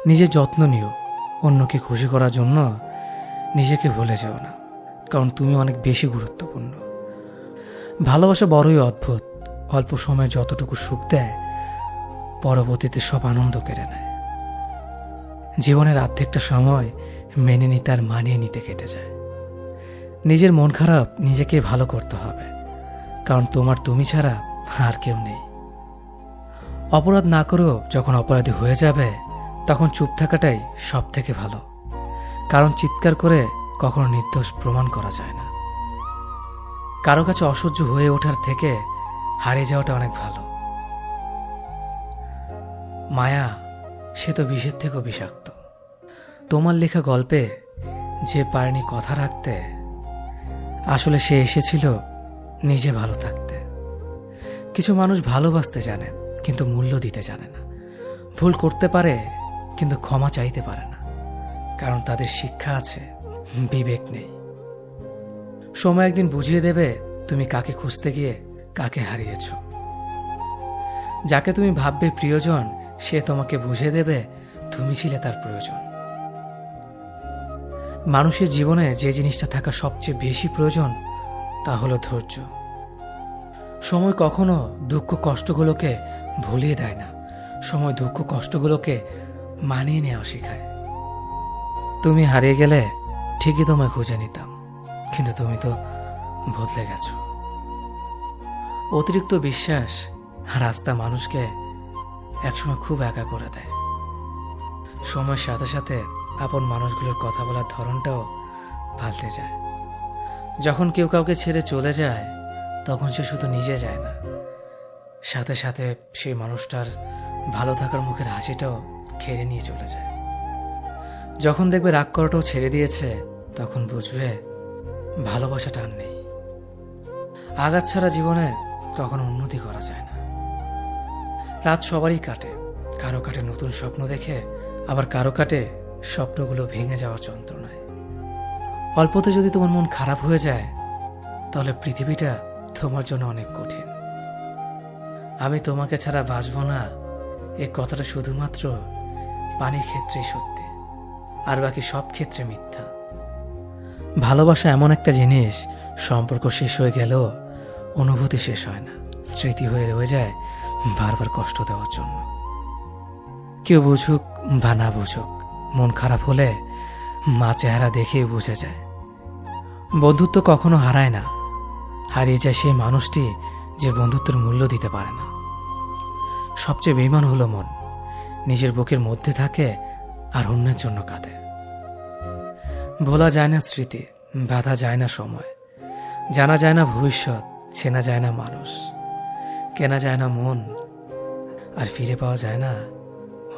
নিজের যত্ন নিও, অন্যকে খুশি করার জন্য নিজেকে ভুলে যেও না, কারণ তুমি অনেক বেশি গুরুত্বপূর্ণ। ভালোবাসা বড়ই অদ্ভুত, অল্প সময়ে যতটুকু সুখ দেয় পরবর্তীতে সব আনন্দ কেড়ে নেয়। জীবনের অর্ধেকটা সময় মেনে নিতে আর মানিয়ে নিতে কেটে যায়। নিজের মন খারাপ নিজেকে ভালো করতে হবে, কারণ তোমার তুমি ছাড়া আর কেউ নেই। অপরাধ না করেও যখন অপরাধী হয়ে যাবে তখন চুপ থাকাটাই সব থেকে ভালো, কারণ চিৎকার করে কখনো নির্দোষ প্রমাণ করা যায় না। কারো কাছে অসহ্য হয়ে ওঠার থেকে হারিয়ে যাওয়াটা অনেক ভালো। মায়া সে তো বিষের থেকেও বিষাক্ত। তোমার লেখা গল্পে যে পারেনি কথা রাখতে, আসলে সে এসেছিল নিজে ভালো থাকতে। কিছু মানুষ ভালোবাসতে জানে কিন্তু মূল্য দিতে জানে না। ভুল করতে পারে কিন্তু ক্ষমা চাইতে পারে না, কারণ তাদের শিক্ষা আছে, বিবেক নেই। সময় একদিন বুঝিয়ে দেবে তুমি কাকে খুঁজতে গিয়ে কাকে হারিয়েছ। যাকে তুমি ভাববে প্রিয়জন সে তোমাকে বুঝিয়ে দেবে তুমি ছিলে তার প্রয়োজন। মানুষের জীবনে যে জিনিসটা থাকা সবচেয়ে বেশি প্রয়োজন তা হলো ধৈর্য। সময় কখনো দুঃখ কষ্টগুলোকে ভুলিয়ে দেয় না, সময় দুঃখ কষ্টগুলোকে মানিয়ে নেওয়া শেখায়। তুমি হারিয়ে গেলে ঠিকই তোমায় খুঁজে নিতাম, কিন্তু তুমি তো বদলে গেছো। অতিরিক্ত বিশ্বাস রাস্তা মানুষকে একসময় খুব একা করে দেয়। সময়ের সাথে সাথে আপন মানুষগুলোর কথা বলার ধরনটাও পাল্টে যায়। যখন কেউ কাউকে ছেড়ে চলে যায় তখন সে শুধু নিজে যায় না, সাথে সাথে সেই মানুষটার ভালো থাকার মুখের হাসিটাও খেয়ে নিয়ে চলে যায়। যখন দেখবে রাগ করাটাও ছেড়ে দিয়েছে তখন বুঝবে ভালোবাসাটা আর নেই। আঘাত ছাড়া জীবনে কখনো উন্নতি করা যায় না। রাত সবারই কাটে, কারো কাটে নতুন স্বপ্ন দেখে, আবার কারো কাটে স্বপ্নগুলো ভেঙে যাওয়ার যন্ত্রণায়। অল্পতে যদি তোমার মন খারাপ হয়ে যায় তাহলে পৃথিবীটা তোমার জন্য অনেক কঠিন। আমি তোমাকে ছাড়া বাঁচব না, এই কথাটা শুধুমাত্র পানির ক্ষেত্রেই সত্যি, আর বাকি সব ক্ষেত্রে মিথ্যা। ভালোবাসা এমন একটা জিনিস, সম্পর্ক শেষ হয়ে গেলেও অনুভূতি শেষ হয় না, স্মৃতি হয়ে রয়ে যায় বারবার কষ্ট দেওয়ার জন্য। কেউ বুঝুক বা না বুঝুক, মন খারাপ হলে মা চেহারা দেখেই বুঝে যায়। বন্ধুত্ব কখনো হারায় না, হারিয়ে যায় সেই মানুষটি যে বন্ধুত্বের মূল্য দিতে পারে না। সবচেয়ে বেঈমান হলো মন, নিজের বুকের মধ্যে থাকে আর অন্যের জন্য কাঁদে। ভোলা যায় না স্মৃতি, বাধা যায় না সময়, জানা যায় না ভবিষ্যৎ, চেনা যায় না মানুষ, কেনা যায় না মন, আর ফিরে পাওয়া যায় না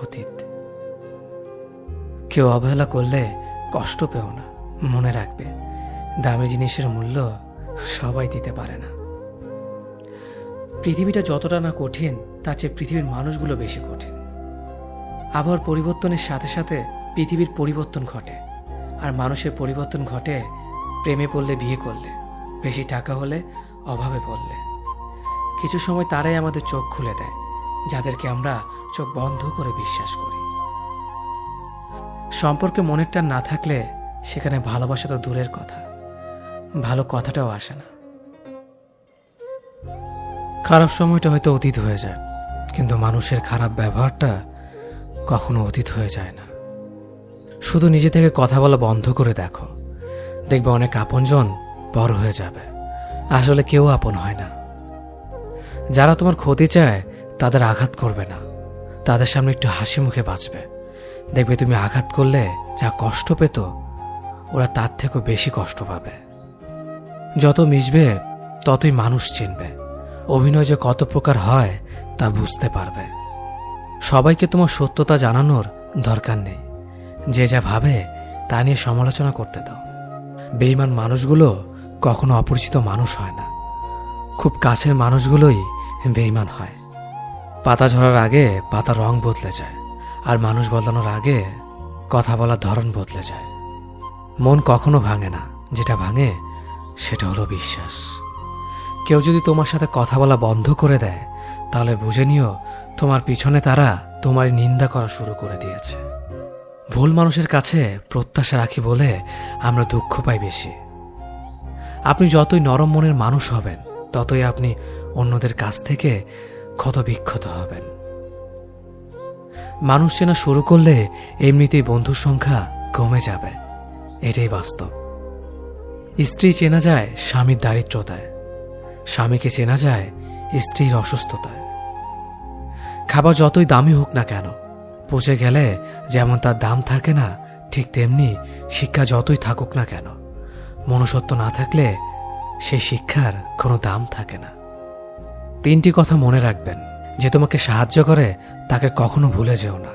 অতীত। কেউ অবহেলা করলে কষ্ট পেও না, মনে রাখবে দামি জিনিসের মূল্য সবাই দিতে পারে না। পৃথিবীটা যতটা না কঠিন তার চেয়ে পৃথিবীর মানুষগুলো বেশি কঠিন। আবহাওয়ার পরিবর্তনের সাথে সাথে পৃথিবীর পরিবর্তন ঘটে, আর মানুষের পরিবর্তন ঘটে প্রেমে পড়লে, বিয়ে করলে, বেশি টাকা হলে, অভাবে পড়লে। কিছু সময় তারাই আমাদের চোখ খুলে দেয় যাদেরকে আমরা চোখ বন্ধ করে বিশ্বাস করি। সম্পর্কে মনের টান না থাকলে সেখানে ভালোবাসা তো দূরের কথা, ভালো কথাটাও আসে না। খারাপ সময়টা হয়তো অতীত হয়ে যায়, কিন্তু মানুষের খারাপ ব্যবহারটা কখনো অতীত হয়ে যায় না। শুধু নিজে থেকে কথা বলা বন্ধ করে দেখো, দেখবে অনেক আপনজন বড় হয়ে যাবে। আসলে কেউ আপন হয় না। যারা তোমার ক্ষতি চায় তাদের আঘাত করবে না, তাদের সামনে একটু হাসি মুখে বাঁচবে। দেখবে তুমি আঘাত করলে যা কষ্ট পেত ওরা তার থেকেও বেশি কষ্ট পাবে। যত মিশবে ততই মানুষ চিনবে, অভিনয় যে কত প্রকার হয় তা বুঝতে পারবে। সবাইকে তোমার সত্যতা জানানোর দরকার নেই, যে যা ভাবে তা নিয়ে সমালোচনা করতে দাও। বেঈমান মানুষগুলো কখনো অপরিচিত মানুষ হয় না, খুব কাছের মানুষগুলোই বেঈমান হয়। পাতা ঝরার আগে পাতার রং বদলে যায়, আর মানুষ বদলানোর আগে কথা বলার ধরন বদলে যায়। মন কখনো ভাঙে না, যেটা ভাঙে সেটা হলো বিশ্বাস। কেউ যদি তোমার সাথে কথা বলা বন্ধ করে দেয় তাহলে বুঝে নিও তোমার পিছনে তারা তোমার নিন্দা করা শুরু করে দিয়েছে। ভুল মানুষের কাছে প্রত্যাশা রাখি বলে আমরা দুঃখ পাই বেশি। আপনি যতই নরম মনের মানুষ হবেন, ততই আপনি অন্যদের কাছ থেকে ক্ষত বিক্ষত হবেন। মানুষ চেনা শুরু করলে এমনিতেই বন্ধুর সংখ্যা কমে যাবে, এটাই বাস্তব। স্ত্রী চেনা যায় স্বামীর দারিদ্রতায়, স্বামীকে চেনা যায় স্ত্রীর অসুস্থতায়। খাবার যতই দামি হোক না কেন, পচে গেলে যেমন তার দাম থাকে না, ঠিক তেমনি শিক্ষা যতই থাকুক না কেন, মনুষ্যত্ব না থাকলে সেই শিক্ষার কোনো দাম থাকে না। 3টি কথা মনে রাখবেন। যে তোমাকে সাহায্য করে তাকে কখনো ভুলে যেও না।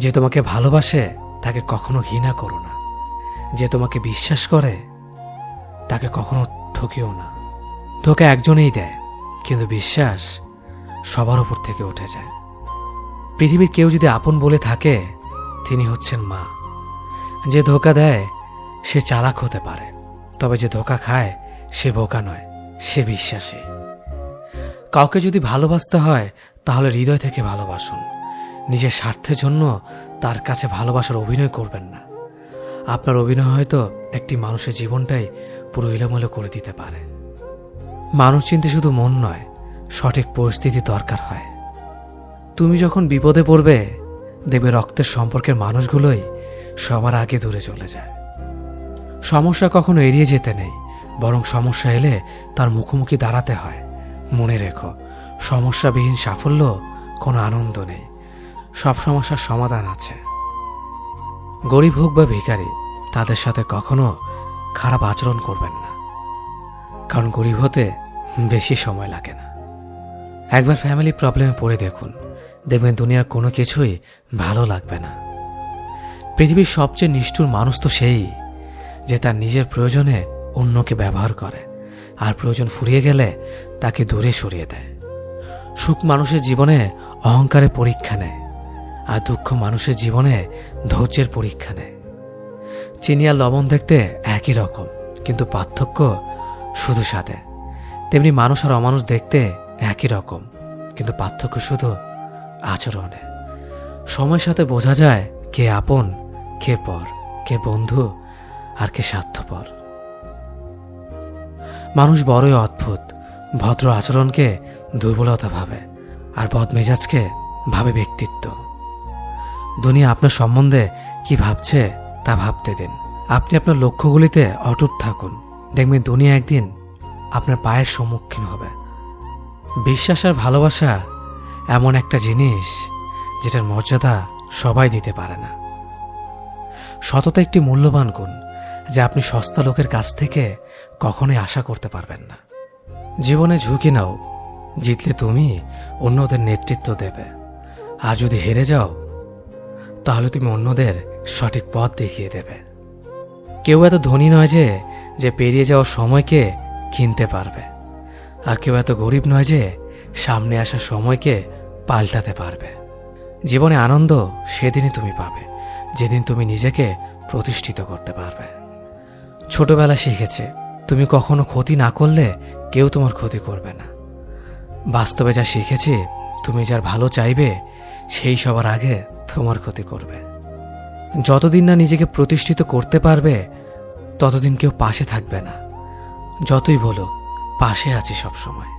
যে তোমাকে ভালোবাসে তাকে কখনো ঘৃণা করো না। যে তোমাকে বিশ্বাস করে তাকে কখনো ঠকিও না। ধোঁকা একজনেই দেয়, কিন্তু বিশ্বাস সবার উপর থেকে উঠে যায়। পৃথিবীর কেউ যদি আপন বলে থাকে, তিনি হচ্ছেন মা। যে ধোঁকা দেয় সে চালাক হতে পারে, তবে যে ধোঁকা খায় সে বোকা নয়, সে বিশ্বাসী। কাউকে যদি ভালোবাসতে হয় তাহলে হৃদয় থেকে ভালোবাসুন। নিজের স্বার্থের জন্য তার কাছে ভালোবাসার অভিনয় করবেন না। আপনার অভিনয় হয়তো একটি মানুষের জীবনটাই পুরো এলোমেলো করে দিতে পারে। মানুষ চিনতে শুধু মন নয়, সঠিক পরিস্থিতি দরকার হয়। তুমি যখন বিপদে পড়বে, দেখবে রক্তের সম্পর্কের মানুষগুলোই সবার আগে দূরে চলে যায়। সমস্যা কখনো এড়িয়ে যেতে নেই, বরং সমস্যা এলে তার মুখোমুখি দাঁড়াতে হয়। মনে রেখো, সমস্যাবিহীন সাফল্য কোনো আনন্দ নেই। সব সমস্যার সমাধান আছে। গরিব হোক বা ভিখারি, তাদের সাথে কখনো খারাপ আচরণ করবেন না, কারণ গরিব হতে বেশি সময় লাগে না। একবার ফ্যামিলি প্রবলেমে পড়ে দেখুন, দেখবেন দুনিয়ার কোনো কিছুই ভালো লাগবে না। পৃথিবীর সবচেয়ে নিষ্ঠুর মানুষ তো সেই, যে তার নিজের প্রয়োজনে অন্যকে ব্যবহার করে, আর প্রয়োজন ফুরিয়ে গেলে তাকে দূরে সরিয়ে দেয়। সুখ মানুষের জীবনে অহংকারের পরীক্ষা নেয়, আর দুঃখ মানুষের জীবনে ধৈর্যের পরীক্ষা নেয়। চিনি আর লবণ দেখতে একই রকম, কিন্তু পার্থক্য শুধু স্বাদে। তেমনি মানুষ আর অমানুষ দেখতে একই রকম, কিন্তু পার্থক্য শুধু আচরণে। সময়ের সাথে বোঝা যায় কে আপন, কে পর, কে বন্ধু আর কে স্বার্থপর। মানুষ বড়ই অদ্ভুত। ভদ্র আচরণকে দুর্বলতা ভাবে, আর বদমেজাজকে ভাবে ব্যক্তিত্ব। দুনিয়া আপনার সম্বন্ধে কি ভাবছে তা ভাবতে দিন। আপনি আপনার লক্ষ্যগুলিতে অটুট থাকুন, দেখবেন দুনিয়া একদিন আপনার পায়ের সম্মুখীন হবে। বিশ্বাস আর ভালোবাসা এমন একটা জিনিস যেটার মর্যাদা সবাই দিতে পারে না। সততা একটি মূল্যবান গুণ, যা আপনি সস্তা লোকের কাছ থেকে কখনোই আশা করতে পারবেন না। জীবনে ঝুঁকি নাও। জিতলে তুমি অন্যদের নেতৃত্ব দেবে, আর যদি হেরে যাও তাহলে তুমি অন্যদের সঠিক পথ দেখিয়ে দেবে। কেউ এত ধনী নয় যে পেরিয়ে যাওয়ার সময়কে কিনতে পারবে, আর কেউ এত গরিব নয় যে সামনে আসা সময়কে পাল্টাতে পারবে। জীবনে আনন্দ সেদিনই তুমি পাবে, যেদিন তুমি নিজেকে প্রতিষ্ঠিত করতে পারবে। ছোটবেলা শিখেছে, তুমি কখনো ক্ষতি না করলে কেউ তোমার ক্ষতি করবে না। বাস্তবে যা শিখেছি, তুমি যার ভালো চাইবে সেই সবার আগে তোমার ক্ষতি করবে। যতদিন না নিজেকে প্রতিষ্ঠিত করতে পারবে, ততদিন কেউ পাশে থাকবে না। যতই বলো পাশে আছি সব সময়।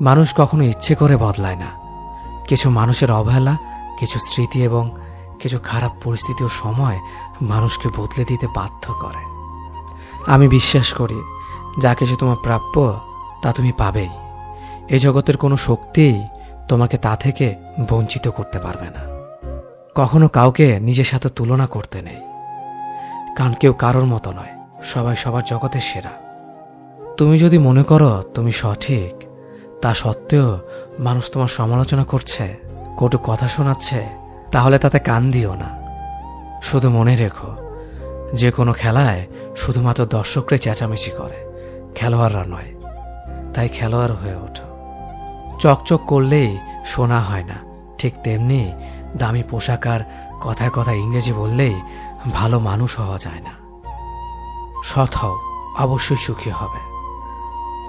মানুষ কখনো ইচ্ছে করে বদলায় না। কিছু মানুষের অবহেলা, কিছু স্মৃতি এবং কিছু খারাপ পরিস্থিতি ও সময় মানুষকে বদলে দিতে বাধ্য করে। আমি বিশ্বাস করি, যা কিছু তোমার প্রাপ্য তা তুমি পাবেই। এই জগতের কোনো শক্তিই তোমাকে তা থেকে বঞ্চিত করতে পারবে না। কখনো কাউকে নিজের সাথে তুলনা করতে নেই, কারণ কেউ কারোর মতো নয়, সবাই সবার জগতের সেরা। তুমি যদি মনে করো তুমি সঠিক, তা সত্ত্বেও মানুষ তোমার সমালোচনা করছে, কটু কথা শোনাচ্ছে, তাহলে তাতে কান দিও না। শুধু মনে রেখো, যে কোনো খেলায় শুধুমাত্র দর্শকরাই চেঁচামেচি করে, খেলোয়াড়রা নয়। তাই খেলোয়াড় হয়ে ওঠো। চকচক করলেই শোনা হয় না, ঠিক তেমনি দামি পোশাক আর কথায় কথায় ইংরেজি বললেই ভালো মানুষ হওয়া যায় না। সৎ হও, অবশ্যই সুখী হবে।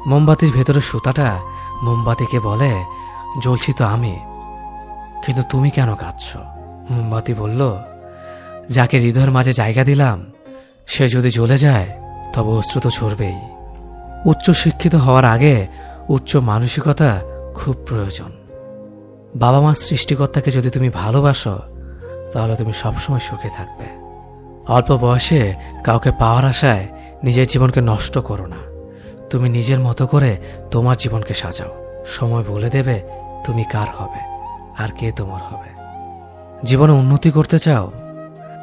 মোমবাতির ভেতরে সুতাটা মোমবাতিকে বলে, জ্বলছি তো আমি, কিন্তু তুমি কেন কাঁদছ? মোমবাতি বলল, যাকে হৃদয়ের মাঝে জায়গা দিলাম সে যদি জ্বলে যায় তবে অশ্রু তো ঝরবেই। উচ্চ শিক্ষিত হওয়ার আগে উচ্চ মানসিকতা খুব প্রয়োজন। বাবা মার সৃষ্টিকর্তাকে যদি তুমি ভালোবাসো তাহলে তুমি সবসময় সুখে থাকবে। অল্প বয়সে কাউকে পাওয়ার আশায় নিজের জীবনকে নষ্ট করো না। তুমি নিজের মতো করে তোমার জীবনকে সাজাও। সময় বলে দেবে তুমি কার হবে আর কে তোমার হবে। জীবনে উন্নতি করতে চাও?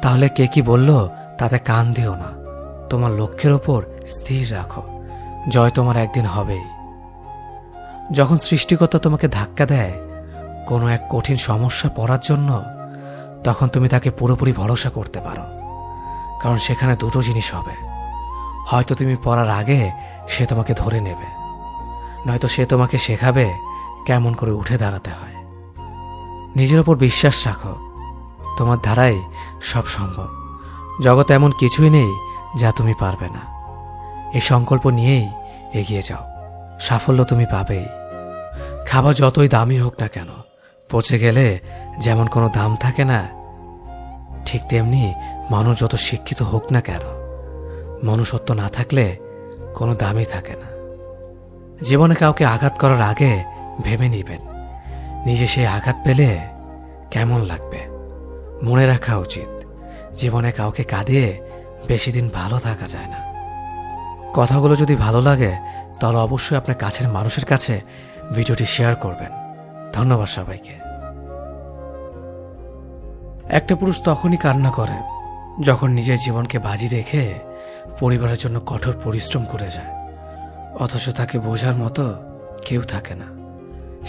তাহলে কে কি বলল তাতে কান দিও না। তোমার লক্ষ্যের ওপর স্থির রাখো, জয় তোমার একদিন হবেই। যখন সৃষ্টিকর্তা তোমাকে ধাক্কা দেয় কোনো এক কঠিন সমস্যা পড়ার জন্য, তখন তুমি তাকে পুরোপুরি ভরসা করতে পারো। কারণ সেখানে দুটো জিনিস হবে, হয়তো তুমি পড়ার আগে সে তোমাকে ধরে নেবে, নয়তো সে তোমাকে শেখাবে কেমন করে উঠে দাঁড়াতে হয়। নিজের ওপর বিশ্বাস রাখো, তোমার দ্বারাই সব সম্ভব। জগতে এমন কিছুই নেই যা তুমি পারবে না। এই সংকল্প নিয়েই এগিয়ে যাও, সাফল্য তুমি পাবেই। খাবার যতই দামি হোক না কেন, পচে গেলে যেমন কোনো দাম থাকে না, ঠিক তেমনি মানুষ যত শিক্ষিত হোক না কেন, মনুষ্যত্ব না থাকলে কোনো দামই থাকে না। জীবনে কাউকে আঘাত করার আগে ভেবে নিবেন নিজে সেই আঘাত পেলে কেমন লাগবে। মনে রাখা উচিত, জীবনে কাউকে কাঁদিয়ে বেশি দিন ভালো থাকা যায় না। কথাগুলো যদি ভালো লাগে তাহলে অবশ্যই আপনার কাছের মানুষের কাছে ভিডিওটি শেয়ার করবেন। ধন্যবাদ সবাইকে। একটা পুরুষ তখনই কান্না করে যখন নিজের জীবনকে বাজি রেখে পরিবারের জন্য কঠোর পরিশ্রম করে যায়, অথচ তাকে বোঝার মতো কেউ থাকে না।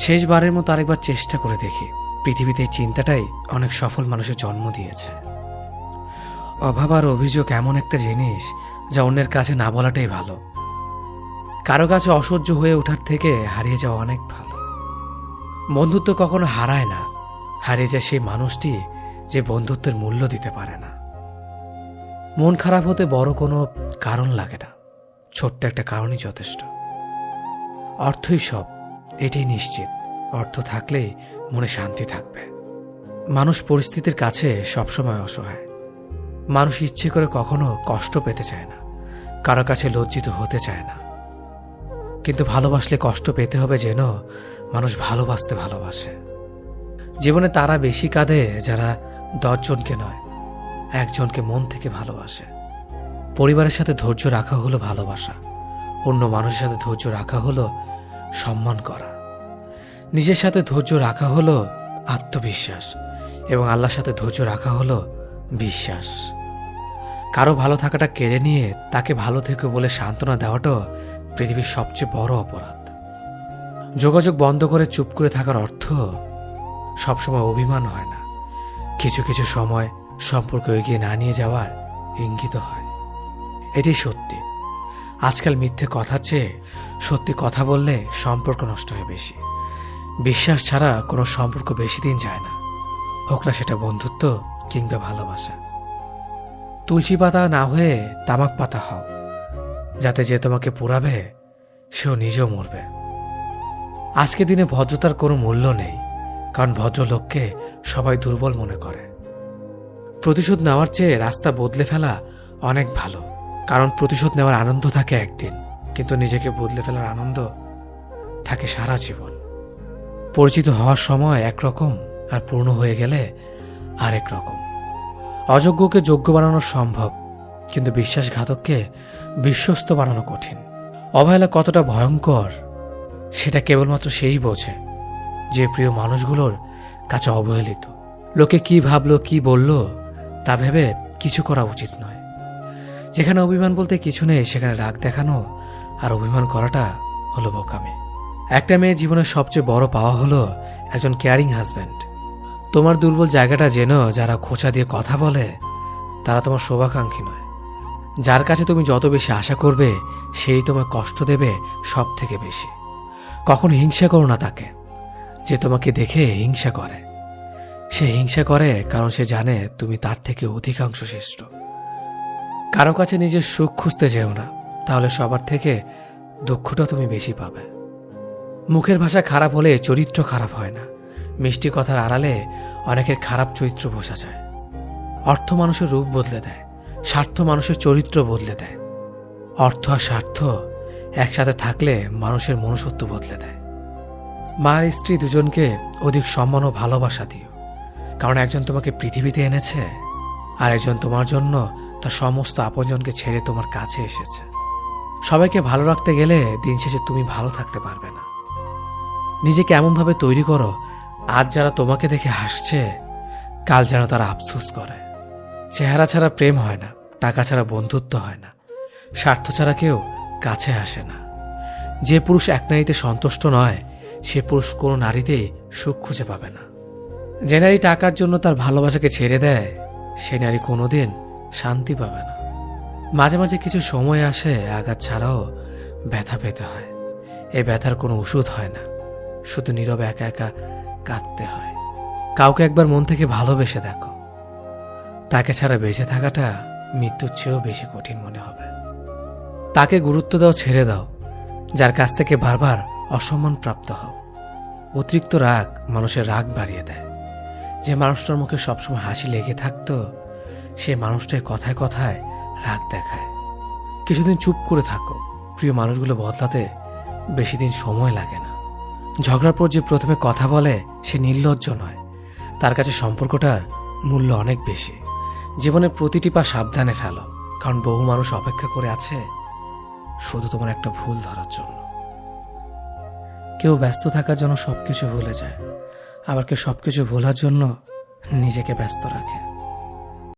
শেষবারের মতো আরেকবার চেষ্টা করে দেখি। পৃথিবীতে এই চিন্তাটাই অনেক সফল মানুষের জন্ম দিয়েছে। অভাব আর অভিযোগ এমন একটা জিনিস যা অন্যের কাছে না বলাটাই ভালো। কারো কাছে অসহ্য হয়ে ওঠার থেকে হারিয়ে যাওয়া অনেক ভালো। বন্ধুত্ব কখনো হারায় না, হারিয়ে যায় সেই মানুষটি যে বন্ধুত্বের মূল্য দিতে পারে না। মন খারাপ হতে বড় কোনো কারণ লাগে না, ছোট্ট একটা কারণই যথেষ্ট। অর্থই সব, এটাই নিশ্চিত। অর্থ থাকলেই মনে শান্তি থাকবে। মানুষ পরিস্থিতির কাছে সবসময় অসহায়। মানুষ ইচ্ছে করে কখনো কষ্ট পেতে চায় না, কারো কাছে লজ্জিত হতে চায় না। কিন্তু ভালোবাসলে কষ্ট পেতে হবে যেন মানুষ ভালোবাসতে ভালোবাসে। জীবনে তারা বেশি কাঁদে যারা 10 জনকে নয়, একজনকে মন থেকে ভালোবাসে। পরিবারের সাথে ধৈর্য রাখা হলো ভালোবাসা, অন্য মানুষের সাথে ধৈর্য রাখা হলো সম্মান করা। নিজের সাথে ধৈর্য রাখা হলো আত্মবিশ্বাস, এবং আল্লাহর সাথে ধৈর্য রাখা হলো বিশ্বাস। কারো ভালো থাকাটা কেড়ে নিয়ে তাকে ভালো থেকো বলে সান্ত্বনা দেওয়াটাও পৃথিবীর সবচেয়ে বড় অপরাধ। যোগাযোগ বন্ধ করে চুপ করে থাকার অর্থ সবসময় অভিমান হয় না, কিছু কিছু সময় সম্পর্ক এগিয়ে না নিয়ে যাওয়ার ইঙ্গিত হয়। এটি সত্যি। আজকাল মিথ্যে কথার চেয়ে সত্যি কথা বললে সম্পর্ক নষ্ট হয় বেশি। বিশ্বাস ছাড়া কোনো সম্পর্ক বেশি দিন যায় না, হোক না সেটা বন্ধুত্ব কিংবা ভালোবাসা। তুলসী পাতা না হয়ে তামাক পাতা হও, যাতে যে তোমাকে পোড়াবে সেও নিজেও মরবে। আজকে দিনে ভদ্রতার কোনো মূল্য নেই, কারণ ভদ্রলোককে সবাই দুর্বল মনে করে। প্রতিশোধ নেওয়ার চেয়ে রাস্তা বদলে ফেলা অনেক ভালো, কারণ প্রতিশোধ নেওয়ার আনন্দ থাকে একদিন, কিন্তু নিজেকে বদলে ফেলার আনন্দ থাকে সারা জীবন। পরিচিত হওয়ার সময় একরকম, আর পূর্ণ হয়ে গেলে আরেক রকম। অযোগ্যকে যোগ্য বানানো সম্ভব, কিন্তু বিশ্বাসঘাতককে বিশ্বস্ত বানানো কঠিন। অবহেলা কতটা ভয়ঙ্কর সেটা কেবলমাত্র সেই বোঝে যে প্রিয় মানুষগুলোর কাছে অবহেলিত। লোকে কি ভাবলো কি বলল তা ভেবে কিছু করা উচিত নয়। যেখানে অভিমান বলতে কিছু নেই সেখানে রাগ দেখানো আর অভিমান করাটা হলো বোকামি। একটা মেয়ের জীবনের সবচেয়ে বড় পাওয়া হলো একজন কেয়ারিং হাজব্যান্ড। তোমার দুর্বল জায়গাটা জেনো যারা খোঁচা দিয়ে কথা বলে তারা তোমার শুভাকাঙ্ক্ষী নয়। যার কাছে তুমি যত বেশি আশা করবে সেই তোমায় কষ্ট দেবে সব থেকে বেশি। কখনো হিংসা করো না তাকে যে তোমাকে দেখে হিংসা করে। সে হিংসা করে কারণ সে জানে তুমি তার থেকে অধিকাংশ শ্রেষ্ঠ। কারো কাছে নিজের সুখ খুঁজতে যেও না, তাহলে সবার থেকে দুঃখটা তুমি বেশি পাবে। মুখের ভাষা খারাপ হলে চরিত্র খারাপ হয় না, মিষ্টি কথার আড়ালে অনেকের খারাপ চরিত্র বোঝা যায়। অর্থ মানুষের রূপ বদলে দেয়, স্বার্থ মানুষের চরিত্র বদলে দেয়। অর্থ আর স্বার্থ একসাথে থাকলে মানুষের মনুষ্যত্ব বদলে দেয়। মা আর স্ত্রী দুজনকে অধিক সম্মান ও ভালোবাসা দিও, কারণ একজন তোমাকে পৃথিবীতে এনেছে আর একজন তোমার জন্য তার সমস্ত আপনজনকে ছেড়ে তোমার কাছে এসেছে। সবাইকে ভালো রাখতে গেলে দিন শেষে তুমি ভালো থাকতে পারবে না। নিজেকে এমনভাবে তৈরি করো, আজ যারা তোমাকে দেখে হাসছে, কাল যেন তারা আফসোস করে। চেহারা ছাড়া প্রেম হয় না, টাকা ছাড়া বন্ধুত্ব হয় না, স্বার্থ ছাড়া কেউ কাছে আসে না। যে পুরুষ এক নারীতে সন্তুষ্ট নয়, সে পুরুষ কোনো নারীতেই সুখ খুঁজে পাবে না। যে নারী টাকার জন্য তার ভালোবাসাকে ছেড়ে দেয়, সে নারী কোনোদিন শান্তি পাবে না। মাঝে মাঝে কিছু সময় আসে আঘাত ছাড়াও ব্যথা পেতে হয়। এই ব্যথার কোনো ওষুধ হয় না, শুধু নীরবে একা একা কাঁদতে হয়। কাউকে একবার মন থেকে ভালোবেসে দেখো, তাকে ছাড়া বেঁচে থাকাটা মৃত্যুর চেয়েও বেশি কঠিন মনে হবে। তাকে গুরুত্ব দাও, ছেড়ে দাও, যার কাছ থেকে বারবার অসম্মান প্রাপ্ত হও। অতিরিক্ত রাগ মানুষের রাগ বাড়িয়ে দেয়। যে মানুষটার মুখে সবসময় হাসি লেগে থাকতো, সে মানুষটার কথায় কথায় রাগ দেখায়। কিছুদিন চুপ করে থাকো, প্রিয় মানুষগুলো বদলাতে বেশি দিন সময় লাগে না। ঝগড়ার পর যে প্রথমে কথা বলে, সে নির্লজ্জ নয়, তার কাছে সম্পর্কটার মূল্য অনেক বেশি। জীবনের প্রতিটি পা সাবধানে ফেলো, কারণ বহু মানুষ অপেক্ষা করে আছে শুধু তোমার একটা ভুল ধরার জন্য। কেউ ব্যস্ত থাকার জন্য সবকিছু ভুলে যায়, আবার কেউ সবকিছু ভোলার জন্য নিজেকে ব্যস্ত রাখে।